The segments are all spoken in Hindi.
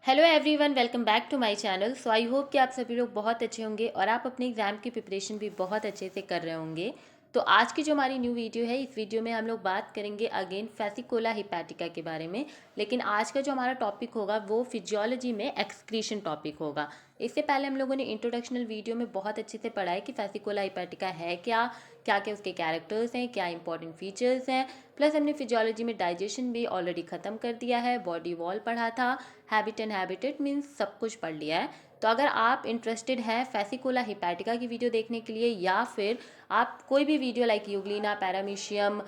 Hello everyone, welcome back to my channel. So I hope कि आप सभी लोग बहुत अच्छे होंगे और आप अपने एग्ज़ाम की प्रिपरेशन भी बहुत अच्छे से कर रहे होंगे। तो आज की जो हमारी न्यू वीडियो है, इस वीडियो में हम लोग बात करेंगे अगेन फैसिकोला हिपैटिका के बारे में। लेकिन आज का जो हमारा टॉपिक होगा वो फिजियोलॉजी में एक्सक्रीशन टॉपिक होगा। इससे पहले हम लोगों ने इंट्रोडक्शनल वीडियो में बहुत अच्छे से पढ़ा है कि फैसिकोला हिपैटिका है क्या, क्या क्या उसके कैरेक्टर्स हैं, क्या इंपॉर्टेंट फीचर्स हैं। प्लस हमने फिजियोलॉजी में डाइजेशन भी ऑलरेडी ख़त्म कर दिया है, बॉडी वॉल पढ़ा था, हैबिट एंड हैबिटेट मीन्स सब कुछ पढ़ लिया है। तो अगर आप इंटरेस्टेड हैं फैसिकोला हिपैटिका की वीडियो देखने के लिए, या फिर आप कोई भी video like Euglena, Paramecium,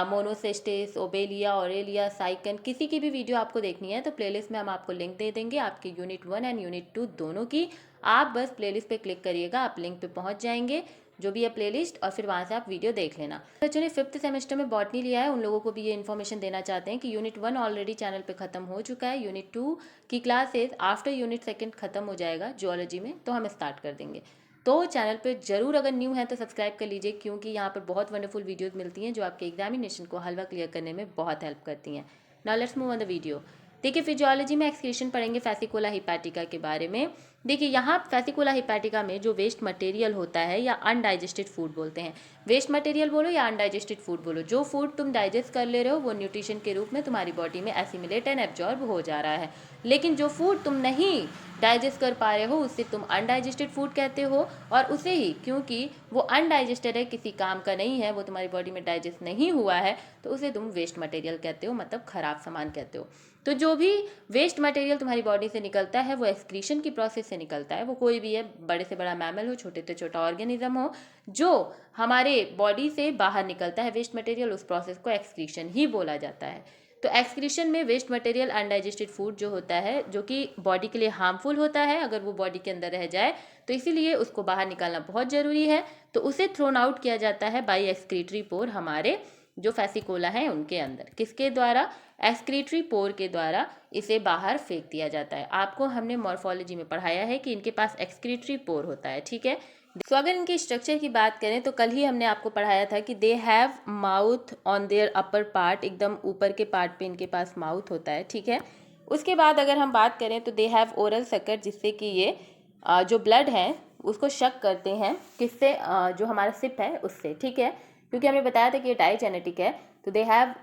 Monocystis, Obelia, Aurelia, Sycon, किसी की भी वीडियो आपको देखनी है तो प्लेलिस्ट में हम आपको लिंक दे देंगे आपके यूनिट 1 एंड यूनिट 2 दोनों की। आप बस प्लेलिस्ट पे क्लिक करिएगा, आप लिंक पे पहुंच जाएंगे जो भी है प्लेलिस्ट, और फिर वहाँ से आप वीडियो देख लेना। बच्चों ने 5th सेमेस्टर में बॉटनी लिया है उन लोगों को भी ये इन्फॉर्मेशन देना चाहते हैं कि यूनिट 1 ऑलरेडी चैनल पे खत्म हो चुका है। यूनिट 2 की क्लासेस आफ्टर यूनिट 2 खत्म हो जाएगा जियोलॉजी में, तो हम स्टार्ट कर देंगे। तो चैनल पे जरूर अगर न्यू है तो सब्सक्राइब कर लीजिए, क्योंकि यहाँ पर बहुत वंडरफुल वीडियोस मिलती हैं जो आपके एग्जामिनेशन को हलवा क्लियर करने में बहुत हेल्प करती हैं। Now let's move on the video. देखिए, फिजियोलॉजी में एक्सक्रीशन पढ़ेंगे फैसिकोला हिपैटिका के बारे में। देखिए, यहाँ फैसिकोला हिपैटिका में जो वेस्ट मटेरियल होता है या अनडाइजेस्टेड फूड बोलते हैं, वेस्ट मटेरियल बोलो या अनडाइजेस्टेड फूड बोलो, जो फूड तुम डाइजेस्ट कर ले रहे हो वो न्यूट्रिशन के रूप में तुम्हारी बॉडी में एसिमिलेट एंड एब्जॉर्ब हो जा रहा है। लेकिन जो फूड तुम नहीं डाइजेस्ट कर पा रहे हो उसे तुम अनडाइजेस्टेड फूड कहते हो, और उसे ही क्योंकि वो अनडाइजेस्टेड है, किसी काम का नहीं है, वो तुम्हारी बॉडी में डाइजेस्ट नहीं हुआ है, तो उसे तुम वेस्ट मटेरियल कहते हो, मतलब खराब सामान कहते हो। तो जो भी वेस्ट मटेरियल तुम्हारी बॉडी से निकलता है वो एक्सक्रीशन की प्रोसेस से निकलता है। वो कोई भी है, बड़े से बड़ा मैमल हो, छोटे से छोटा ऑर्गेनिज्म हो, जो हमारे बॉडी से बाहर निकलता है वेस्ट मटेरियल, उस प्रोसेस को एक्सक्रीशन ही बोला जाता है। तो एक्सक्रीशन में वेस्ट मटेरियल अनडाइजेस्टेड फूड जो होता है, जो कि बॉडी के लिए हार्मफुल होता है अगर वो बॉडी के अंदर रह जाए, तो इसीलिए उसको बाहर निकालना बहुत ज़रूरी है। तो उसे थ्रोन आउट किया जाता है बाई एक्सक्रीटरी पोर, हमारे जो फैसिकोला है उनके अंदर। किसके द्वारा? एक्सक्रीटरी पोर के द्वारा इसे बाहर फेंक दिया जाता है। आपको हमने मॉर्फोलॉजी में पढ़ाया है कि इनके पास एक्सक्रीटरी पोर होता है, ठीक है। तो अगर इनके स्ट्रक्चर की बात करें तो कल ही हमने आपको पढ़ाया था कि they have mouth on their upper part, एकदम ऊपर के पार्ट पे इनके पास माउथ होता है, ठीक है। उसके बाद अगर हम बात करें तो दे हैव ओरल सकर, जिससे कि ये जो ब्लड है उसको शक करते हैं, किससे? जो हमारा सिप है उससे, ठीक है। क्योंकि हमने बताया था कि ये डाइजेनेटिक है। तो दे हैव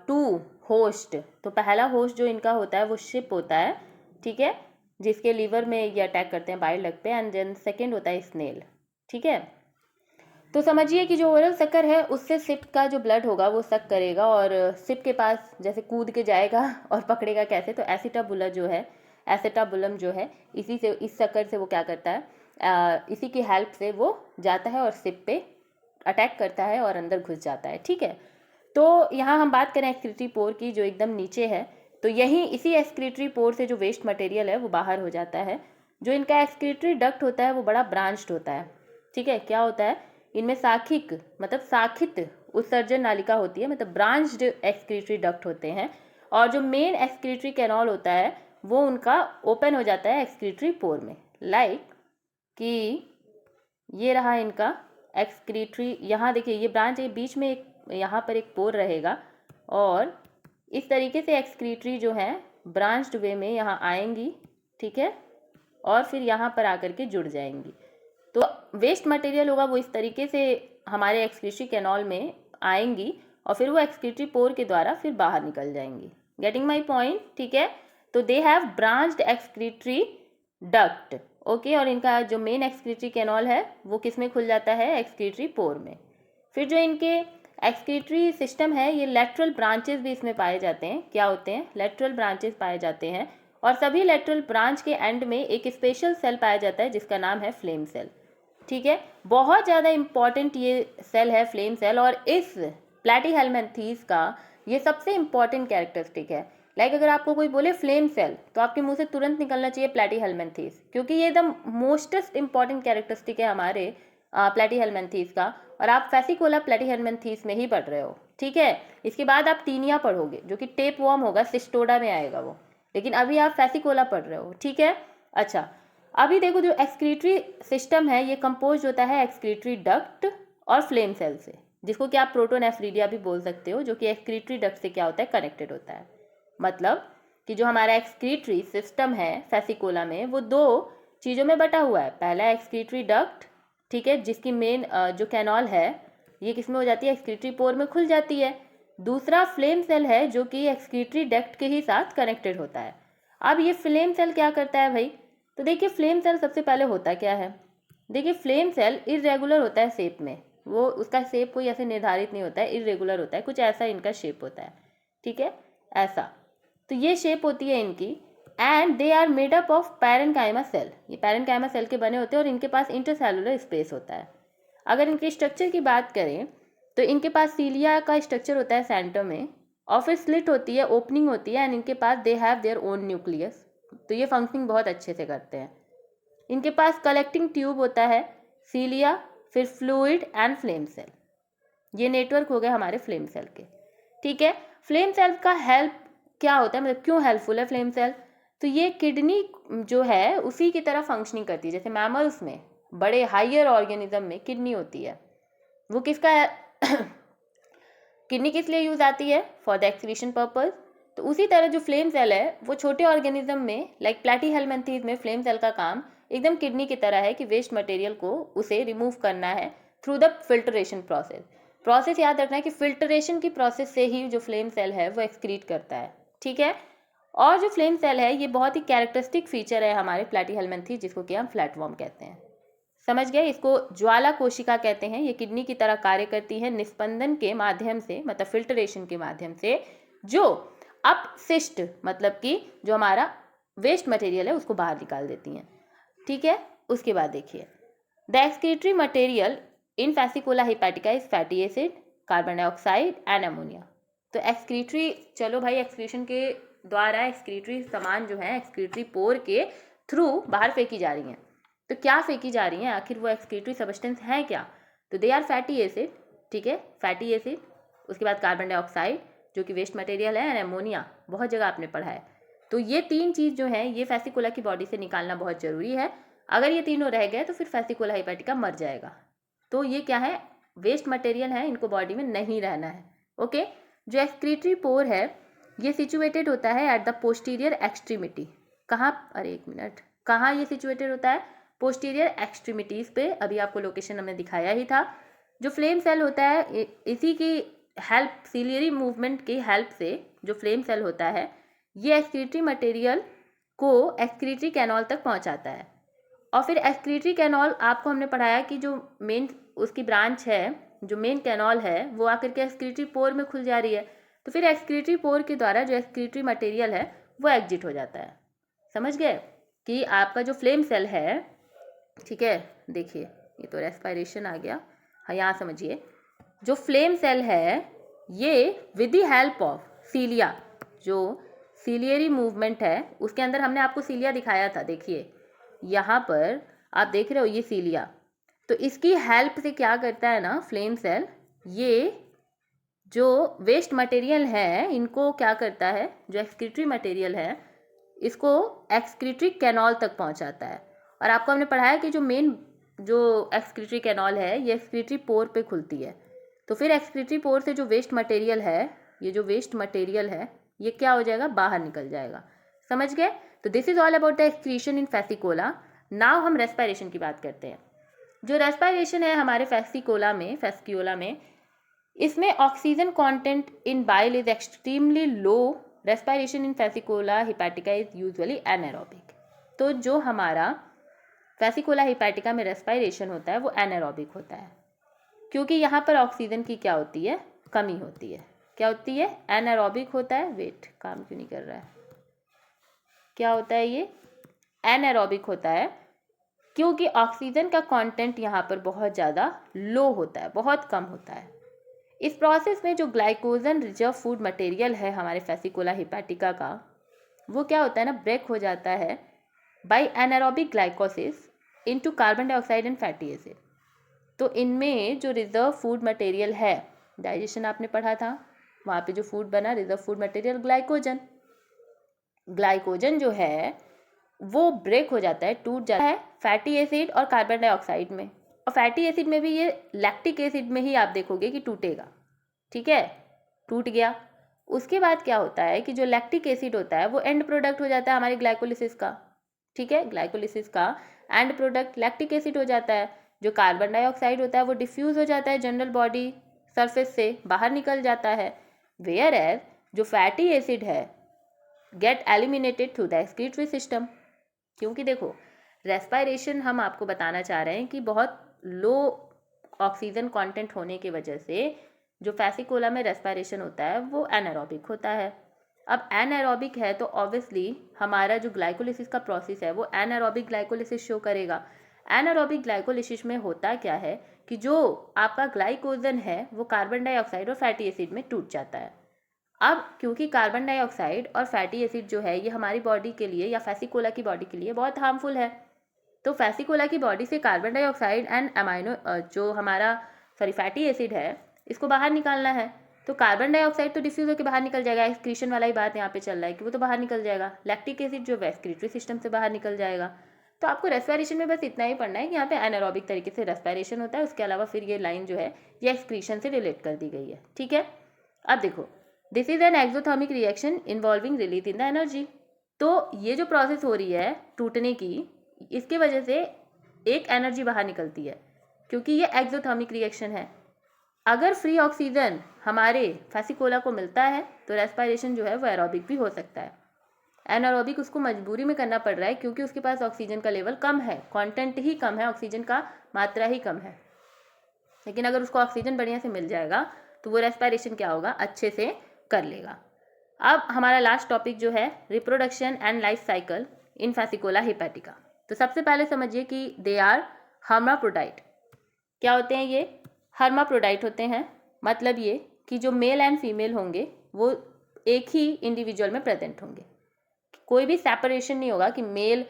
2 होस्ट। तो पहला होस्ट जो इनका होता है वो शिप होता है, ठीक है, जिसके लीवर में ये अटैक करते हैं बाइल डक्ट पे, एंड देन सेकेंड होता है स्नेल, ठीक है। तो समझिए कि जो ओरल सकर है उससे सिप का जो ब्लड होगा वो सक करेगा और सिप के पास जैसे कूद के जाएगा और पकड़ेगा कैसे? तो एसिटाबुला जो है, एसिटाबुलम जो है, इसी से, इस सकर से वो क्या करता है, इसी की हेल्प से वो जाता है और सिप पे अटैक करता है और अंदर घुस जाता है, ठीक है। तो यहाँ हम बात करें एक्सक्रीटरी पोर की, जो एकदम नीचे है, तो यही इसी एक्सक्रीटरी पोर से जो वेस्ट मटेरियल है वो बाहर हो जाता है। जो इनका एक्सक्रीटरी डक्ट होता है वो बड़ा ब्रांच्ड होता है, ठीक है। क्या होता है इनमें? साखिक, मतलब साखित उत्सर्जन नालिका होती है, मतलब ब्रांच्ड एक्सक्रीटरी डक्ट होते हैं। और जो मेन एक्सक्रीटरी कैनॉल होता है वो उनका ओपन हो जाता है एक्सक्रीटरी पोर में, लाइक कि ये रहा इनका एक्सक्रीटरी। यहाँ देखिए ये ब्रांच है, बीच में एक, यहाँ पर एक पोर रहेगा, और इस तरीके से एक्सक्रीटरी जो है ब्रांच्ड वे में यहाँ आएंगी, ठीक है, और फिर यहाँ पर आकर के जुड़ जाएंगी। तो वेस्ट मटेरियल होगा वो इस तरीके से हमारे एक्सक्रीटरी कैनॉल में आएंगी और फिर वो एक्सक्रीटरी पोर के द्वारा फिर बाहर निकल जाएंगी। गेटिंग माई पॉइंट, ठीक है। तो they have branched excretory duct, okay. और इनका जो मेन एक्सक्रीटरी कैनॉल है वो किस में खुल जाता है? एक्सक्रीटरी पोर में। फिर जो इनके एक्सक्रीटरी सिस्टम है, ये लेटरल ब्रांचेस भी इसमें पाए जाते हैं। क्या होते हैं? लेटरल ब्रांचेस पाए जाते हैं, और सभी लेटरल ब्रांच के एंड में एक स्पेशल सेल पाया जाता है जिसका नाम है फ्लेम सेल, ठीक है। बहुत ज़्यादा इंपॉर्टेंट ये सेल है फ्लेम सेल, और इस प्लैटीहेलमिन्थेस का ये सबसे इंपॉर्टेंट कैरेक्टरिस्टिक है। लाइक अगर आपको कोई बोले फ्लेम सेल तो आपके मुंह से तुरंत निकलना चाहिए प्लैटीहेलमिन्थेस, क्योंकि ये द मोस्टेस्ट इंपॉर्टेंट कैरेक्टरिस्टिक है हमारे प्लैटीहेलमिन्थेस का, और आप फैसिकोला प्लैटीहेलमिन्थेस में ही पढ़ रहे हो, ठीक है। इसके बाद आप टीनिया पढ़ोगे जो कि टेप वॉर्म होगा, सिस्टोडा में आएगा वो, लेकिन अभी आप फैसिकोला पढ़ रहे हो, ठीक है। अच्छा, अभी देखो जो एक्सक्रीटरी सिस्टम है ये कंपोज होता है एक्सक्रीटरी डक्ट और फ्लेम सेल से, जिसको कि आप प्रोटोनेफ्रीडिया भी बोल सकते हो, जो कि एक्सक्रीटरी डक्ट से क्या होता है? कनेक्टेड होता है। मतलब कि जो हमारा एक्सक्रीटरी सिस्टम है फेसिकोला में वो दो चीज़ों में बटा हुआ है। पहला एक्सक्रीटरी डक्ट, ठीक है, जिसकी मेन जो कैनॉल है ये किस में हो जाती है, एक्सक्रीटरी पोर में खुल जाती है। दूसरा फ्लेम सेल है जो कि एक्सक्रीटरी डक्ट के ही साथ कनेक्टेड होता है। अब ये फ्लेम सेल क्या करता है भाई, तो देखिए फ्लेम सेल सबसे पहले होता क्या है, देखिए फ्लेम सेल इरेगुलर होता है शेप में, वो उसका शेप कोई ऐसे निर्धारित नहीं होता है, इरेगुलर होता है, कुछ ऐसा इनका शेप होता है, ठीक है, ऐसा। तो ये शेप होती है इनकी, and they are made up of parenchyma cell. ये पैरेन्काइमा सेल के बने होते हैं और इनके पास इंटरसेलुलर स्पेस होता है। अगर इनके स्ट्रक्चर की बात करें तो इनके पास सीलिया का स्ट्रक्चर होता है सेंटर में, और फिर स्लिट होती है, ओपनिंग होती है, एंड इनके पास they have their own nucleus. तो ये फंक्शनिंग बहुत अच्छे से करते हैं। इनके पास कलेक्टिंग ट्यूब होता है, सीलिया, फिर फ्लूइड एंड फ्लेम सेल। ये नेटवर्क हो गए हमारे फ्लेम सेल के, ठीक है। फ्लेम सेल का हेल्प क्या होता है, मतलब क्यों हेल्पफुल है फ्लेम सेल, तो ये किडनी जो है उसी की तरह फंक्शनिंग करती है। जैसे मैमल्स में, बड़े हायर ऑर्गेनिज्म में किडनी होती है, वो किसका है किडनी किस लिए यूज आती है, फॉर द एक्सक्रीशन पर्पज। तो उसी तरह जो फ्लेम सेल है वो छोटे ऑर्गेनिज्म में, लाइक प्लैटीहेल्मिन्थीज में, फ्लेम सेल का काम एकदम किडनी की तरह है कि वेस्ट मटेरियल को उसे रिमूव करना है थ्रू द फिल्टरेशन प्रोसेस याद रखना है कि फिल्टरेशन की प्रोसेस से ही जो फ्लेम सेल है वो एक्सक्रीट करता है, ठीक है। और जो फ्लेम सेल है ये बहुत ही कैरेक्टरिस्टिक फीचर है हमारे प्लैटीहेल्मिन्थीज, जिसको कि हम फ्लैटवर्म कहते हैं, समझ गए। इसको ज्वाला कोशिका कहते हैं। ये किडनी की तरह कार्य करती है निस्पंदन के माध्यम से, मतलब फिल्टरेशन के माध्यम से, जो अपशिष्ट मतलब कि जो हमारा वेस्ट मटेरियल है उसको बाहर निकाल देती हैं, ठीक है। उसके बाद देखिए the excretory material in Fasciola hepatica is fatty acid, carbon dioxide and ammonia. तो एक्सक्रीटरी, चलो भाई, एक्सक्रीशन के द्वारा एक्सक्रीटरी सामान जो है एक्सक्रीटरी पोर के थ्रू बाहर फेंकी जा रही हैं। तो क्या फेंकी जा रही हैं, आखिर वो एक्सक्रीटरी सब्सटेंस है क्या, तो दे आर फैटी एसिड, ठीक है, फैटी एसिड। उसके बाद कार्बन डाइऑक्साइड जो कि वेस्ट मटेरियल है, एंड अमोनिया, बहुत जगह आपने पढ़ा है। तो ये तीन चीज़ जो है ये फेसिकोला की बॉडी से निकालना बहुत ज़रूरी है। अगर ये तीनों रह गए तो फिर फेसिकोला हेपेटिका मर जाएगा। तो ये क्या है, वेस्ट मटेरियल है, इनको बॉडी में नहीं रहना है, ओके। जो एक्सक्रीटरी पोर है ये सिचुएटेड होता है एट द पोस्टीरियर एक्सट्रीमिटी। कहाँ, अरे एक मिनट, कहाँ ये सिचुएटेड होता है, पोस्टीरियर एक्सट्रीमिटीज़ पे। अभी आपको लोकेशन हमने दिखाया ही था। जो फ्लेम सेल होता है इसी की हेल्प, सीलियरी मूवमेंट की हेल्प से जो फ्लेम सेल होता है ये एक्सक्रीटरी मटेरियल को एक्सक्रीटरी कैनॉल तक पहुंचाता है। और फिर एक्सक्रीटरी कैनॉल, आपको हमने पढ़ाया कि जो मेन उसकी ब्रांच है, जो मेन कैनॉल है वो आकर के एक्सक्रीटरी पोर में खुल जा रही है। तो फिर एक्सक्रीटरी पोर के द्वारा जो एक्सक्रीटरी मटेरियल है वो एग्जिट हो जाता है। समझ गए कि आपका जो फ्लेम सेल है, ठीक है, देखिए ये तो रेस्पिरेशन आ गया, हाँ यहाँ समझिए, जो फ्लेम सेल है ये विद द हेल्प ऑफ सीलिया, जो सीलियरी मूवमेंट है उसके अंदर हमने आपको सीलिया दिखाया था, देखिए यहाँ पर आप देख रहे हो ये सीलिया। तो इसकी हेल्प से क्या करता है ना फ्लेम सेल, ये जो वेस्ट मटेरियल है इनको क्या करता है, जो एक्सक्रीटरी मटेरियल है इसको एक्सक्रीटरी कैनॉल तक पहुंचाता है। और आपको हमने पढ़ाया कि जो मेन जो एक्सक्रीटरी कैनॉल है ये एक्सक्रीटरी पोर पे खुलती है। तो फिर एक्सक्रीटरी पोर से जो वेस्ट मटेरियल है, ये जो वेस्ट मटेरियल है ये क्या हो जाएगा, बाहर निकल जाएगा, समझ गए। तो this is all about the excretion in Fasciola. Now हम रेस्पिरेशन की बात करते हैं। जो रेस्पिरेशन है हमारे फेसिकोला में इसमें oxygen content in bile is extremely low. Respiration in Fasciola hepatica is usually anaerobic. तो जो हमारा फेसिकोला हेपेटिका में रेस्पिरेशन होता है वो एनारोबिक होता है, क्योंकि यहाँ पर ऑक्सीजन की क्या होती है, कमी होती है। क्या होती है, एनारोबिक होता है। वेट, काम क्यों नहीं कर रहा है, क्या होता है ये, एनारोबिक होता है क्योंकि ऑक्सीजन का कंटेंट यहाँ पर बहुत ज़्यादा लो होता है, बहुत कम होता है। इस प्रोसेस में जो ग्लाइकोजन रिजर्व फूड मटेरियल है हमारे फेसिकोला हेपेटिका का, वो क्या होता है ना, ब्रेक हो जाता है by anaerobic glycolysis into carbon dioxide and fatty acid. तो इनमें जो रिजर्व फूड मटेरियल है, डाइजेशन आपने पढ़ा था, वहाँ पे जो फूड बना रिजर्व फूड मटेरियल ग्लाइकोजन जो है वो ब्रेक हो जाता है, टूट जाता है फैटी एसिड और कार्बन डाइऑक्साइड में। और फैटी एसिड में भी ये लैक्टिक एसिड में ही आप देखोगे कि टूटेगा, ठीक है, टूट गया। उसके बाद क्या होता है कि जो लैक्टिक एसिड होता है वो एंड प्रोडक्ट हो जाता है हमारे ग्लाइकोलिसिस का, ठीक है, ग्लाइकोलिसिस का एंड प्रोडक्ट लैक्टिक एसिड हो जाता है। जो कार्बन डाइऑक्साइड होता है वो डिफ्यूज़ हो जाता है जनरल बॉडी सरफेस से, बाहर निकल जाता है। वेयर एज जो फैटी एसिड है get eliminated through the excretory system. क्योंकि देखो रेस्पायरेशन हम आपको बताना चाह रहे हैं कि बहुत लो ऑक्सीजन कंटेंट होने की वजह से जो फैसिकोला में रेस्पायरेशन होता है वो एनारोबिक होता है। अब एनारोबिक है तो ऑब्वियसली हमारा जो ग्लाइकोलिसिस का प्रोसेस है वो एनारोबिक ग्लाइकोलिसिस शो करेगा। एनारोबिक ग्लाइकोलिसिस में होता क्या है कि जो आपका ग्लाइकोजन है वो कार्बन डाइऑक्साइड और फैटी एसिड में टूट जाता है। अब क्योंकि कार्बन डाइऑक्साइड और फैटी एसिड जो है ये हमारी बॉडी के लिए या फैसिकोला की बॉडी के लिए बहुत हार्मफुल है, तो फैसिकोला की बॉडी से कार्बन डाइऑक्साइड एंड अमाइनो जो हमारा फैटी एसिड है इसको बाहर निकालना है। तो कार्बन डाइऑक्साइड तो डिफ्यूज होकर बाहर निकल जाएगा, एक्सक्रीशन वाला ही बात यहाँ पे चल रहा है कि वो तो बाहर निकल जाएगा। लैक्टिक एसिड जो रेस्पिरेटरी सिस्टम से बाहर निकल जाएगा। तो आपको रेस्पिरेशन में बस इतना ही पढ़ना है कि यहाँ पे एनारोबिक तरीके से रेस्पिरेशन होता है, उसके अलावा फिर ये लाइन जो है ये एक्सक्रीशन से रिलेट कर दी गई है, ठीक है। अब देखो this is an exothermic reaction involving release in the energy. तो ये जो प्रोसेस हो रही है टूटने की, इसके वजह से एक एनर्जी बाहर निकलती है क्योंकि ये एक्सोथर्मिक रिएक्शन है। अगर फ्री ऑक्सीजन हमारे फैसिकोला को मिलता है तो रेस्पिरेशन जो है वो एरोबिक भी हो सकता है। एनारोबिक उसको मजबूरी में करना पड़ रहा है क्योंकि उसके पास ऑक्सीजन का लेवल कम है, कंटेंट ही कम है, ऑक्सीजन का मात्रा ही कम है। लेकिन अगर उसको ऑक्सीजन बढ़िया से मिल जाएगा तो वो रेस्पिरेशन क्या होगा, अच्छे से कर लेगा। अब हमारा लास्ट टॉपिक जो है reproduction and life cycle in Fasciola hepatica. तो सबसे पहले समझिए कि दे आर हर्माफ्रोडाइट। क्या होते हैं ये? हर्माफ्रोडाइट होते हैं। मतलब ये कि जो मेल एंड फीमेल होंगे वो एक ही इंडिविजुअल में प्रेजेंट होंगे, कोई भी सेपरेशन नहीं होगा कि मेल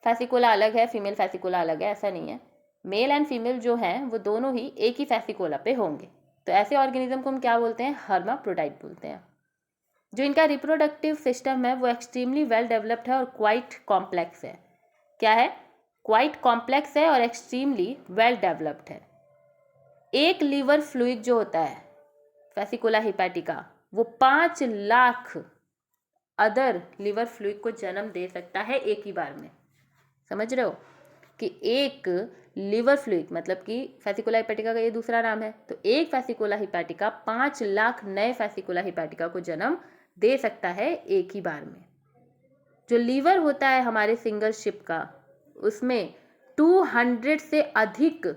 फैसिकोला अलग है फीमेल फैसिकोला अलग है, ऐसा नहीं है। मेल एंड फीमेल जो हैं वो दोनों ही एक ही फैसिकोला पे होंगे। तो ऐसे ऑर्गेनिज्म को हम क्या बोलते हैं? हर्माफ्रोडाइट बोलते हैं। जो इनका रिप्रोडक्टिव सिस्टम है वो एक्सट्रीमली वेल डेवलप्ड है और क्वाइट कॉम्प्लेक्स है। क्या है? क्वाइट कॉम्प्लेक्स है और एक्सट्रीमली वेल डेवलप्ड है। एक लीवर फ्लूइड जो होता है फैसिकोला हिपैटिका वो 5 लाख अदर लिवर फ्लूइड को जन्म दे सकता है एक ही बार में। समझ रहे हो कि एक लिवर फ्लूइड मतलब कि फैसिकोला हिपैटिका का ये दूसरा नाम है। तो एक फैसिकोला हिपैटिका 5 लाख नए फैसिकोला हिपैटिका को जन्म दे सकता है एक ही बार में। जो लीवर होता है हमारे सिंगल शिप का उसमें 200 से अधिक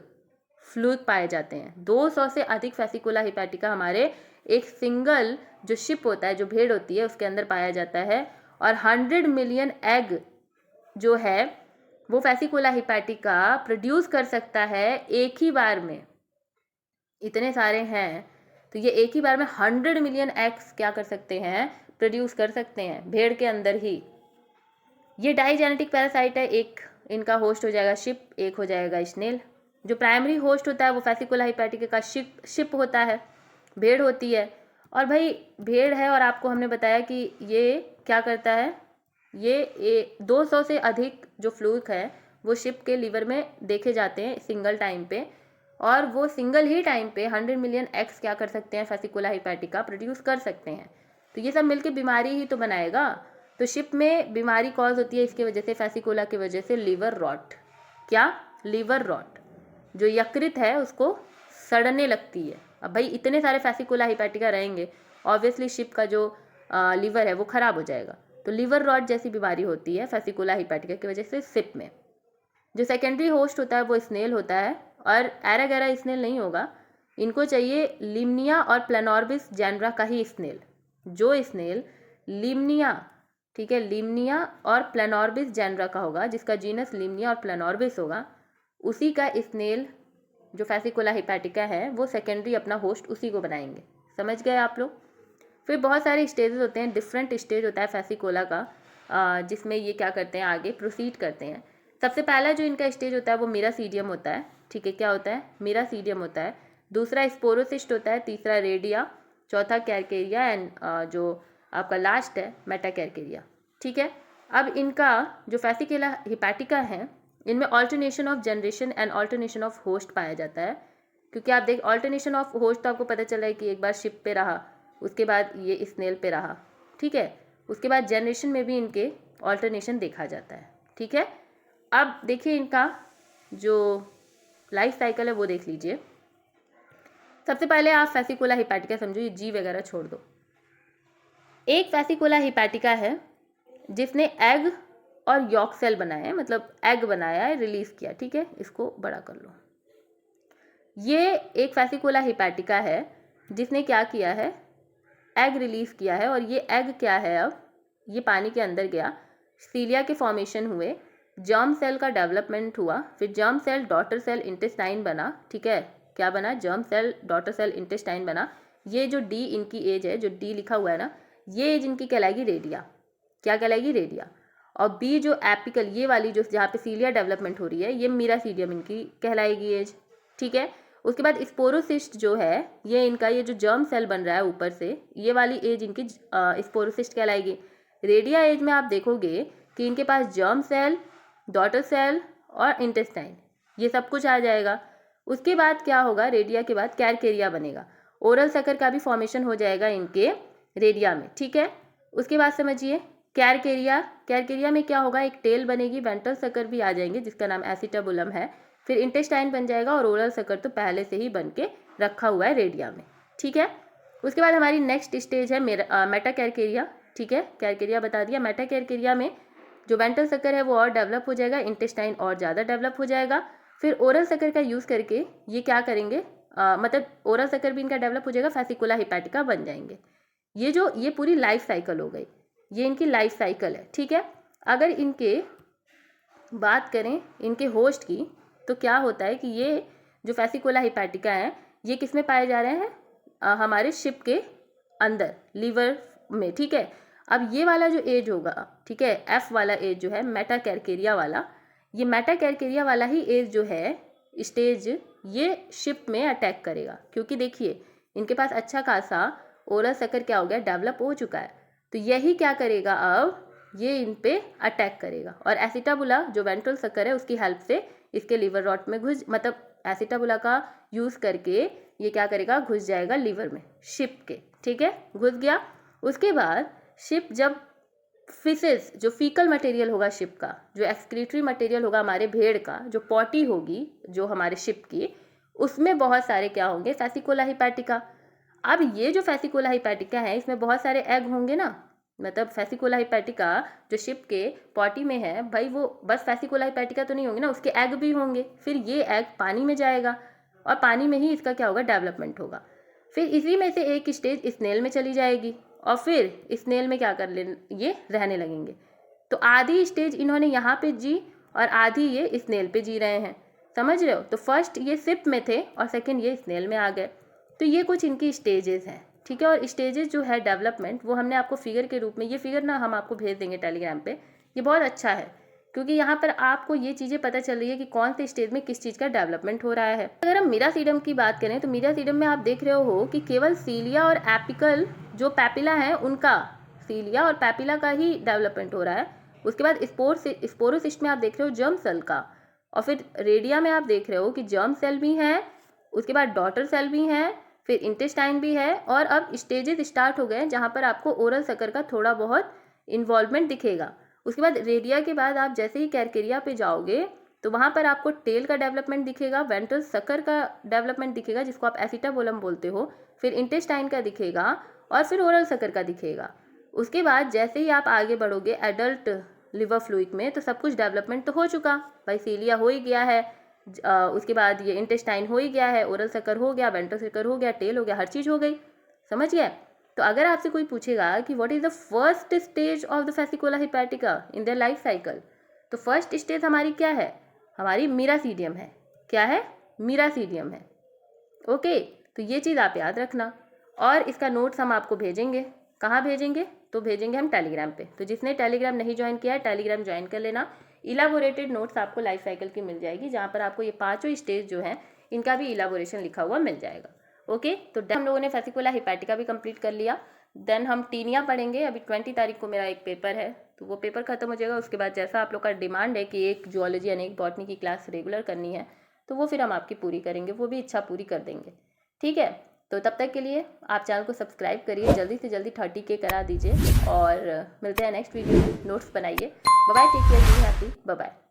फ्लूइड पाए जाते हैं। 200 से अधिक फैसिकोला हिपैटिका हमारे एक सिंगल जो शिप होता है, जो भेड़ होती है, उसके अंदर पाया जाता है। और 100 मिलियन एग जो है वो फैसिकोला हिपैटिका प्रोड्यूस कर सकता है एक ही बार में। इतने सारे हैं तो ये एक ही बार में 100 मिलियन एग्स क्या कर सकते हैं? प्रोड्यूस कर सकते हैं भेड़ के अंदर ही। ये डाइजेनेटिक पैरासाइट है। एक इनका होस्ट हो जाएगा शिप, एक हो जाएगा स्नेल। जो प्राइमरी होस्ट होता है वो फैसिकोला हिपैटिका का शिप होता है, भेड़ होती है। और भाई भेड़ है और आपको हमने बताया कि ये क्या करता है, ये 200 से अधिक जो फ्लूइड है वो शिप के लीवर में देखे जाते हैं सिंगल टाइम पे। और वो सिंगल ही टाइम पे 100 मिलियन एग्स क्या कर सकते हैं? फैसिकोला हिपैटिका प्रोड्यूस कर सकते हैं। तो ये सब मिलके बीमारी ही तो बनाएगा। तो शिप में बीमारी कॉज होती है इसकी वजह से, फैसिकोला की वजह से, लिवर रॉट। क्या? Liver rot. जो यकृत है उसको सड़ने लगती है। अब भाई इतने सारे फैसिकोला हिपैटिका रहेंगे, ऑब्वियसली शिप का जो लीवर है वो खराब हो जाएगा। तो लिवर रॉट जैसी बीमारी होती है फैसिकोला हिपैटिका की वजह से शिप में। जो सेकेंडरी होस्ट होता है वो स्नेल होता है। और एरागेरा स्नेल नहीं होगा, इनको चाहिए लिमनिया और प्लेनोर्बिस जेनरा का ही स्नेल। जो स्नेल लिमनिया, ठीक है, लिमनिया और प्लेनोर्बिस जेनरा का होगा, जिसका जीनस लिमनिया और प्लेनोर्बिस होगा, उसी का स्नेल जो फैसिकोला हिपैटिका है वो सेकेंडरी अपना होस्ट उसी को बनाएंगे। समझ गए आप लोग? फिर बहुत सारे स्टेजेस होते हैं, डिफरेंट स्टेज होता है फैसिकोला का, जिसमें ये क्या करते हैं, आगे प्रोसीड करते हैं। सबसे पहला जो इनका स्टेज होता है वो मेरासीडियम होता है। ठीक है, क्या होता है? मेरासीडियम होता है। दूसरा स्पोरोसिस्ट होता है। तीसरा रेडिया। चौथा कैरकेरिया। एंड जो आपका लास्ट है मेटाकैरकेरिया। ठीक है। अब इनका जो फैसिकोला हिपैटिका है इनमें alternation of generation and alternation of host पाया जाता है। क्योंकि आप देख ऑल्टरनेशन ऑफ होस्ट तो आपको पता चला है कि एक बार शिप पे रहा उसके बाद ये स्नेल पे रहा, ठीक है। उसके बाद जनरेशन में भी इनके ऑल्टरनेशन देखा जाता है, ठीक है। अब देखिए इनका जो लाइफ साइकिल है वो देख लीजिए। सबसे पहले आप फैसिकोला हिपैटिका समझो, ये जी वगैरह छोड़ दो। एक फैसिकोला हिपैटिका है जिसने एग और यॉक सेल बनाए हैं, मतलब एग बनाया है, रिलीज किया, ठीक है। इसको बड़ा कर लो। ये एक फैसिकोला हिपैटिका है जिसने क्या किया है, एग रिलीज किया है। और ये एग क्या है, अब ये पानी के अंदर गया, सीलिया के फॉर्मेशन हुए, जर्म सेल का डेवलपमेंट हुआ, फिर germ cell daughter cell intestine बना, ठीक है। क्या बना, germ cell daughter cell intestine बना। ये जो डी इनकी एज है, जो डी लिखा हुआ है ना, ये एज इनकी कहलाएगी रेडिया। क्या कहलाएगी, रेडिया। और बी जो एपिकल, ये वाली जो जहाँ पे सीलिया डेवलपमेंट हो रही है, ये मीरासीडियम इनकी कहलाएगी एज, ठीक है। उसके बाद स्पोरोसिस्ट जो है, ये इनका ये जो जर्म सेल बन रहा है ऊपर से, ये वाली एज इनकी स्पोरोसिस्ट कहलाएगी। रेडिया एज में आप देखोगे कि इनके पास जर्म सेल, डॉटर सेल और इंटेस्टाइन, ये सब कुछ आ जाएगा। उसके बाद क्या होगा, रेडिया के बाद कैरकेरिया बनेगा, ओरल सकर का भी फॉर्मेशन हो जाएगा इनके रेडिया में, ठीक है। उसके बाद समझिए कैरकेरिया, कैरकेरिया में क्या होगा, एक टेल बनेगी, वेंट्रल सकर भी आ जाएंगे जिसका नाम एसिटाबुलम है, फिर इंटेस्टाइन बन जाएगा और ओरल सकर तो पहले से ही बन के रखा हुआ है रेडिया में, ठीक है। उसके बाद हमारी नेक्स्ट स्टेज है मेटा कैरकेरिया, ठीक है। कैरकेरिया बता दिया। मेटा कैरकेरिया में जो वेंट्रल सकर है वो और डेवलप हो जाएगा, इंटेस्टाइन और ज़्यादा डेवलप हो जाएगा। फिर ओरल सकर का यूज़ करके ये क्या करेंगे, मतलब ओरल सकर भी इनका डेवलप हो जाएगा, फैसिकोला हिपैटिका बन जाएंगे। ये पूरी लाइफ साइकिल हो गई, ये इनकी लाइफ साइकिल है, ठीक है। अगर इनके बात करें इनके होस्ट की, तो क्या होता है कि ये जो फैसिकोला हिपैटिका है, ये किस में पाए जा रहे हैं, हमारे शिप के अंदर, लीवर में, ठीक है। अब ये वाला जो एज होगा, ठीक है, एफ वाला एज जो है मेटा कैरकेरिया वाला, ये मेटा कैरकेरिया वाला ही एज जो है, स्टेज, ये शिप में अटैक करेगा, क्योंकि देखिए इनके पास अच्छा खासा ओरल सकर क्या हो गया, डेवलप हो चुका है। तो यही क्या करेगा, अब ये इन पे अटैक करेगा और एसिटाबुला जो वेंट्रल सकर है उसकी हेल्प से इसके लिवर रॉट में घुस, मतलब एसिटाबुला का यूज़ करके ये क्या करेगा, घुस जाएगा लिवर में शिप के, ठीक है, घुस गया। उसके बाद शिप जब फिसेस, जो फीकल मटेरियल होगा शिप का, जो एक्सक्रीटरी मटेरियल होगा हमारे भेड़ का, जो पॉटी होगी जो हमारे शिप की, उसमें बहुत सारे क्या होंगे, फैसिकोला हिपैटिका। अब ये जो फैसिकोला हिपैटिका है इसमें बहुत सारे एग होंगे ना, मतलब फैसिकोला हिपैटिका जो शिप के पॉटी में है भाई, वो बस फैसिकोला हिपैटिका तो नहीं होंगे ना, उसके एग भी होंगे। फिर ये एग पानी में जाएगा और पानी में ही इसका क्या होगा, डेवलपमेंट होगा। फिर इसी में से एक स्टेज स्नेल में चली जाएगी और फिर स्नेल में क्या कर ले, ये रहने लगेंगे। तो आधी स्टेज इन्होंने यहाँ पे जी और आधी ये स्नेल पे जी रहे हैं, समझ रहे हो। तो फर्स्ट ये शिप में थे और सेकंड ये स्नेल में आ गए। तो ये कुछ इनकी स्टेजेस हैं, ठीक है। और स्टेजेस जो है डेवलपमेंट, वो हमने आपको फिगर के रूप में, ये फिगर ना हम आपको भेज देंगे टेलीग्राम पे, ये बहुत अच्छा है क्योंकि यहाँ पर आपको ये चीज़ें पता चल रही है कि कौन से स्टेज में किस चीज़ का डेवलपमेंट हो रहा है। अगर हम मीरासीडम की बात करें तो मीरासीडम में आप देख रहे हो कि केवल सीलिया और एपिकल जो पैपिला है उनका, सीलिया और पैपिला का ही डेवलपमेंट हो रहा है। उसके बाद स्पोरोसिस्ट में आप देख रहे हो जर्म सेल का, और फिर रेडिया में आप देख रहे हो कि जर्म सेल भी हैं, उसके बाद डॉटर सेल भी हैं, फिर इंटेस्टाइन भी है, और अब स्टेजेस स्टार्ट हो गए जहाँ पर आपको ओरल सकर का थोड़ा बहुत इन्वॉल्वमेंट दिखेगा। उसके बाद रेडिया के बाद आप जैसे ही कैरकेरिया पे जाओगे तो वहाँ पर आपको टेल का डेवलपमेंट दिखेगा, वेंट्रल सकर का डेवलपमेंट दिखेगा जिसको आप एसिटाबुलम बोलते हो, फिर इंटेस्टाइन का दिखेगा और फिर ओरल सकर का दिखेगा। उसके बाद जैसे ही आप आगे बढ़ोगे एडल्ट लिवर फ्लूइड में, तो सब कुछ डेवलपमेंट तो हो चुका भाई, सीलिया हो ही गया है, उसके बाद ये इंटेस्टाइन हो ही गया है, ओरल सकर हो गया, वेंट्रल सकर हो गया, टेल हो गया, हर चीज़ हो गई, समझ गए। तो अगर आपसे कोई पूछेगा कि what is the first stage of the Fasciola hepatica in their life cycle, तो फर्स्ट स्टेज हमारी क्या है, हमारी मीरासीडियम है। क्या है, मीरासीडियम है। ओके, तो ये चीज़ आप याद रखना और इसका नोट्स हम आपको भेजेंगे। कहाँ भेजेंगे, तो भेजेंगे हम टेलीग्राम पे। तो जिसने टेलीग्राम नहीं ज्वाइन किया है टेलीग्राम ज्वाइन कर लेना। इलाबोरेटेड नोट्स आपको लाइफ साइकिल की मिल जाएगी जहाँ पर आपको ये पाँचों स्टेज जो हैं इनका भी इलाबोरेशन लिखा हुआ मिल जाएगा। ओके, तो हम लोगों ने फैसिकोला हिपैटिका भी कंप्लीट कर लिया। देन हम टीनिया पढ़ेंगे। अभी 20 तारीख को मेरा एक पेपर है, तो वो पेपर खत्म हो जाएगा। उसके बाद जैसा आप लोग का डिमांड है कि एक जूलॉजी यानी एक बॉटनी की क्लास रेगुलर करनी है, तो वो फिर हम आपकी पूरी करेंगे, वो भी इच्छा पूरी कर देंगे। ठीक है, तो तब तक के लिए आप चैनल को सब्सक्राइब करिए, जल्दी से जल्दी 30K करा दीजिए और मिलते हैं नेक्स्ट वीडियो में। नोट्स बनाइए। Bye bye, take care, be happy, bye bye.